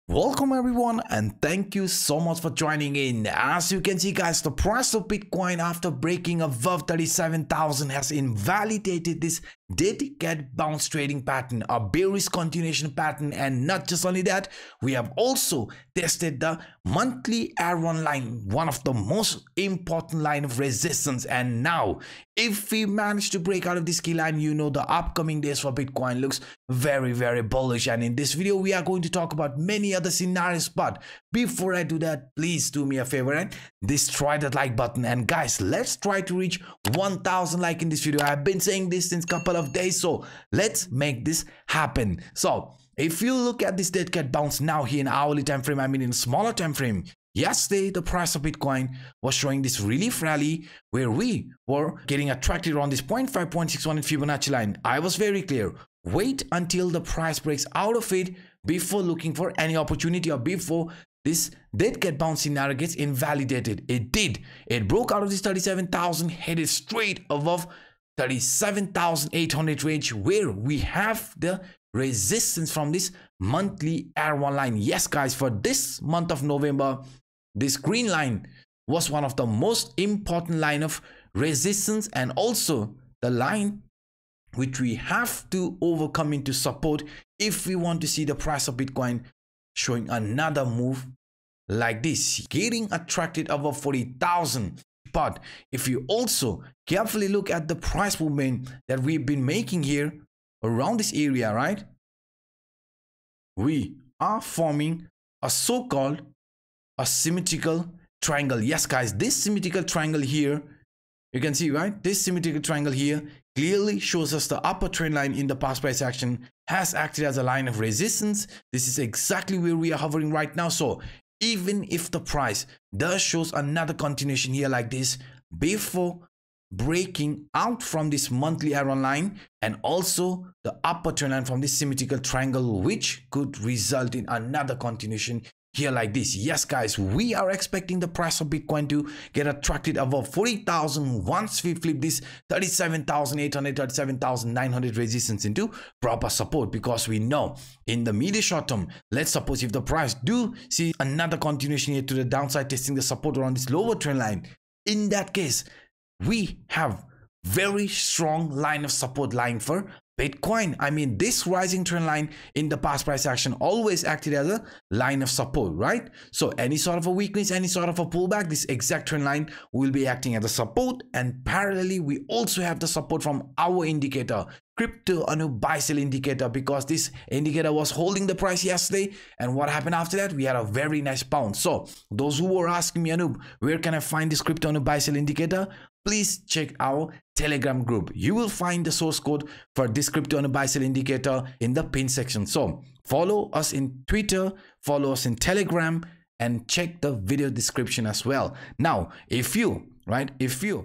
Welcome everyone, and thank you so much for joining in. As you can see guys, the price of Bitcoin after breaking above 37,000 has invalidated this dead cat bounce trading pattern, a bearish continuation pattern. And not just only that, we have also tested the monthly elrond line, one of the most important line of resistance. And now if we manage to break out of this key line, you know the upcoming days for Bitcoin looks very bullish. And in this video we are going to talk about many other scenarios, but before I do that, please do me a favor and destroy that like button. And guys, let's try to reach 1,000 like in this video. I've been saying this since couple of days, so let's make this happen. So if you look at this dead cat bounce now here in hourly time frame, I mean in smaller time frame, yesterday the price of Bitcoin was showing this relief rally where we were getting attracted around this 0.5, 0.618 Fibonacci line. I was very clear, wait until the price breaks out of it before looking for any opportunity, or before this dead cat bounce scenario gets invalidated. It did. It broke out of this 37,000, headed straight above 37,800 range, where we have the resistance from this monthly elrond line. Yes guys, for this month of November, this green line was one of the most important line of resistance, and also the line which we have to overcome into support if we want to see the price of Bitcoin showing another move like this, getting attracted above 40,000. But if you also carefully look at the price movement that we've been making here around this area, right, we are forming a so-called a symmetrical triangle. Yes guys, this symmetrical triangle here, you can see, right, this symmetrical triangle here clearly shows us the upper trend line in the past price action has acted as a line of resistance. This is exactly where we are hovering right now. So even if the price does shows another continuation here like this before breaking out from this monthly elrond line, and also the upper trend line from this symmetrical triangle, which could result in another continuation here like this. Yes guys, we are expecting the price of Bitcoin to get attracted above 40,000 once we flip this 37,800, 37,900 resistance into proper support, because we know in the medium short term, let's suppose if the price do see another continuation here to the downside, testing the support around this lower trend line, in that case we have very strong line of support lying for Bitcoin. I mean, this rising trend line in the past price action always acted as a line of support, right? So any sort of a weakness, any sort of a pullback, this exact trend line will be acting as a support. And parallelly, we also have the support from our indicator, CryptoAnup buy sell indicator, because this indicator was holding the price yesterday. And what happened after that? We had a very nice bounce. So those who were asking me, Anup, where can I find this CryptoAnup buy sell indicator? Please check our Telegram group. You will find the source code for this CryptoAnup buy sell indicator in the pin section. So follow us in Twitter, follow us in Telegram, and check the video description as well. Now, if you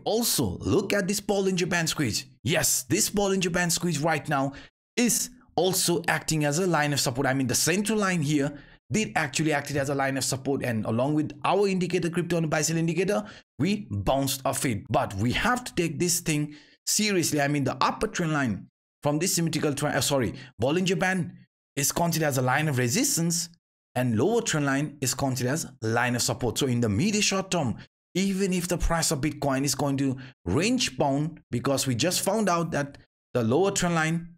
also look at this Bollinger Band squeeze, yes, this Bollinger Band squeeze right now is also acting as a line of support. I mean, the central line here did actually act as a line of support, and along with our indicator, CryptoAnup buy sell indicator, we bounced off it. But we have to take this thing seriously. I mean, the upper trend line from this symmetrical Bollinger Band is considered as a line of resistance, and lower trend line is considered as a line of support. So in the medium short term, even if the price of Bitcoin is going to range bound, because we just found out that the lower trend line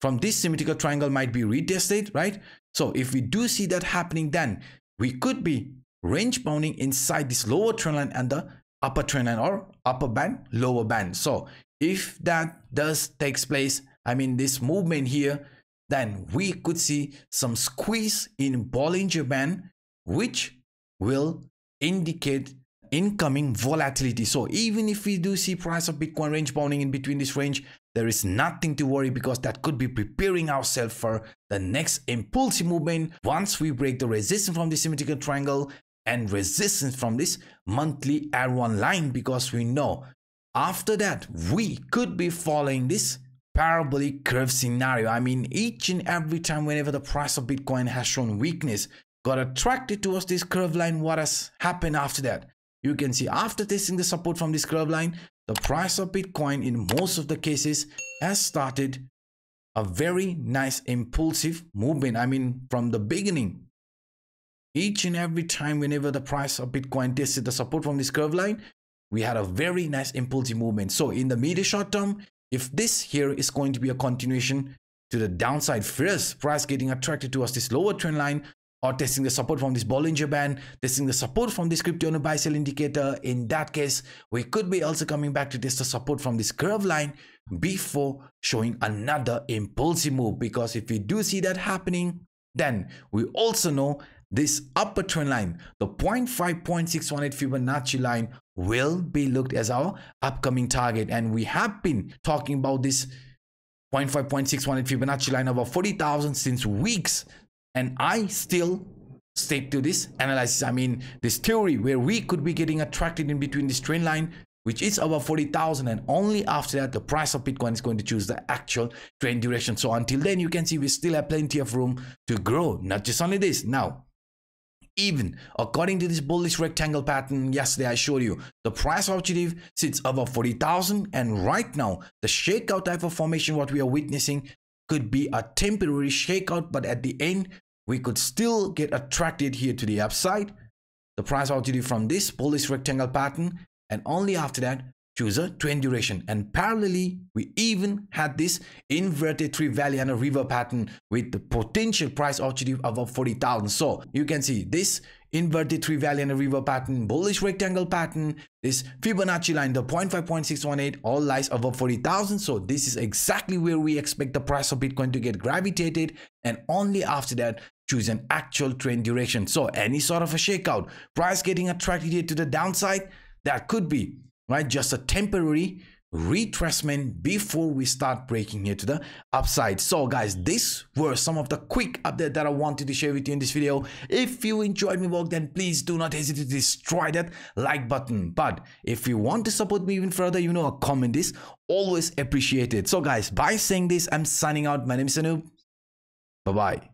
from this symmetrical triangle might be retested, right? So if we do see that happening, then we could be range bounding inside this lower trend line and the upper trend line, or upper band, lower band. So if that does takes place, I mean this movement here, then we could see some squeeze in Bollinger Band, which will indicate incoming volatility. So even if we do see price of Bitcoin range bounding in between this range, there is nothing to worry, because that could be preparing ourselves for the next impulsive movement once we break the resistance from this symmetrical triangle and resistance from this monthly elrond line, because we know after that we could be following this parabolic curve scenario. I mean, each and every time whenever the price of Bitcoin has shown weakness, got attracted towards this curve line, what has happened after that? You can see after testing the support from this curve line, the price of Bitcoin in most of the cases has started a very nice impulsive movement. I mean, from the beginning, each and every time whenever the price of Bitcoin tested the support from this curve line, we had a very nice impulsive movement. So in the medium short term, if this here is going to be a continuation to the downside, first price getting attracted towards this lower trend line, or testing the support from this Bollinger Band, testing the support from this CryptoAnup buy sell indicator, in that case, we could be also coming back to test the support from this curve line before showing another impulsive move. Because if we do see that happening, then we also know this upper trend line, the 0.5.618 Fibonacci line, will be looked as our upcoming target. And we have been talking about this 0.5.618 Fibonacci line over 40,000 since weeks. And I still stick to this analysis. I mean, this theory where we could be getting attracted in between this trend line, which is above 40,000, and only after that the price of Bitcoin is going to choose the actual trend direction. So until then, you can see we still have plenty of room to grow. Not just only this, now even according to this bullish rectangle pattern yesterday I showed you, the price objective sits above 40,000, and right now the shakeout type of formation what we are witnessing could be a temporary shakeout, but at the end we could still get attracted here to the upside, the price objective from this bullish rectangle pattern, and only after that choose a trend duration. And parallelly, we even had this inverted three valley and a river pattern with the potential price objective above 40,000. So you can see this inverted three valley and a river pattern, bullish rectangle pattern, this Fibonacci line, the 0.5.618, all lies above 40,000. So this is exactly where we expect the price of Bitcoin to get gravitated, and only after that choose an actual trend duration. So any sort of a shakeout, price getting attracted here to the downside, that could be right just a temporary retracement before we start breaking here to the upside. So guys, these were some of the quick update that I wanted to share with you in this video. If you enjoyed my work, then please do not hesitate to destroy that like button. But if you want to support me even further, you know, a comment is always appreciated. So guys, by saying this, I'm signing out. My name is Anup. Bye bye.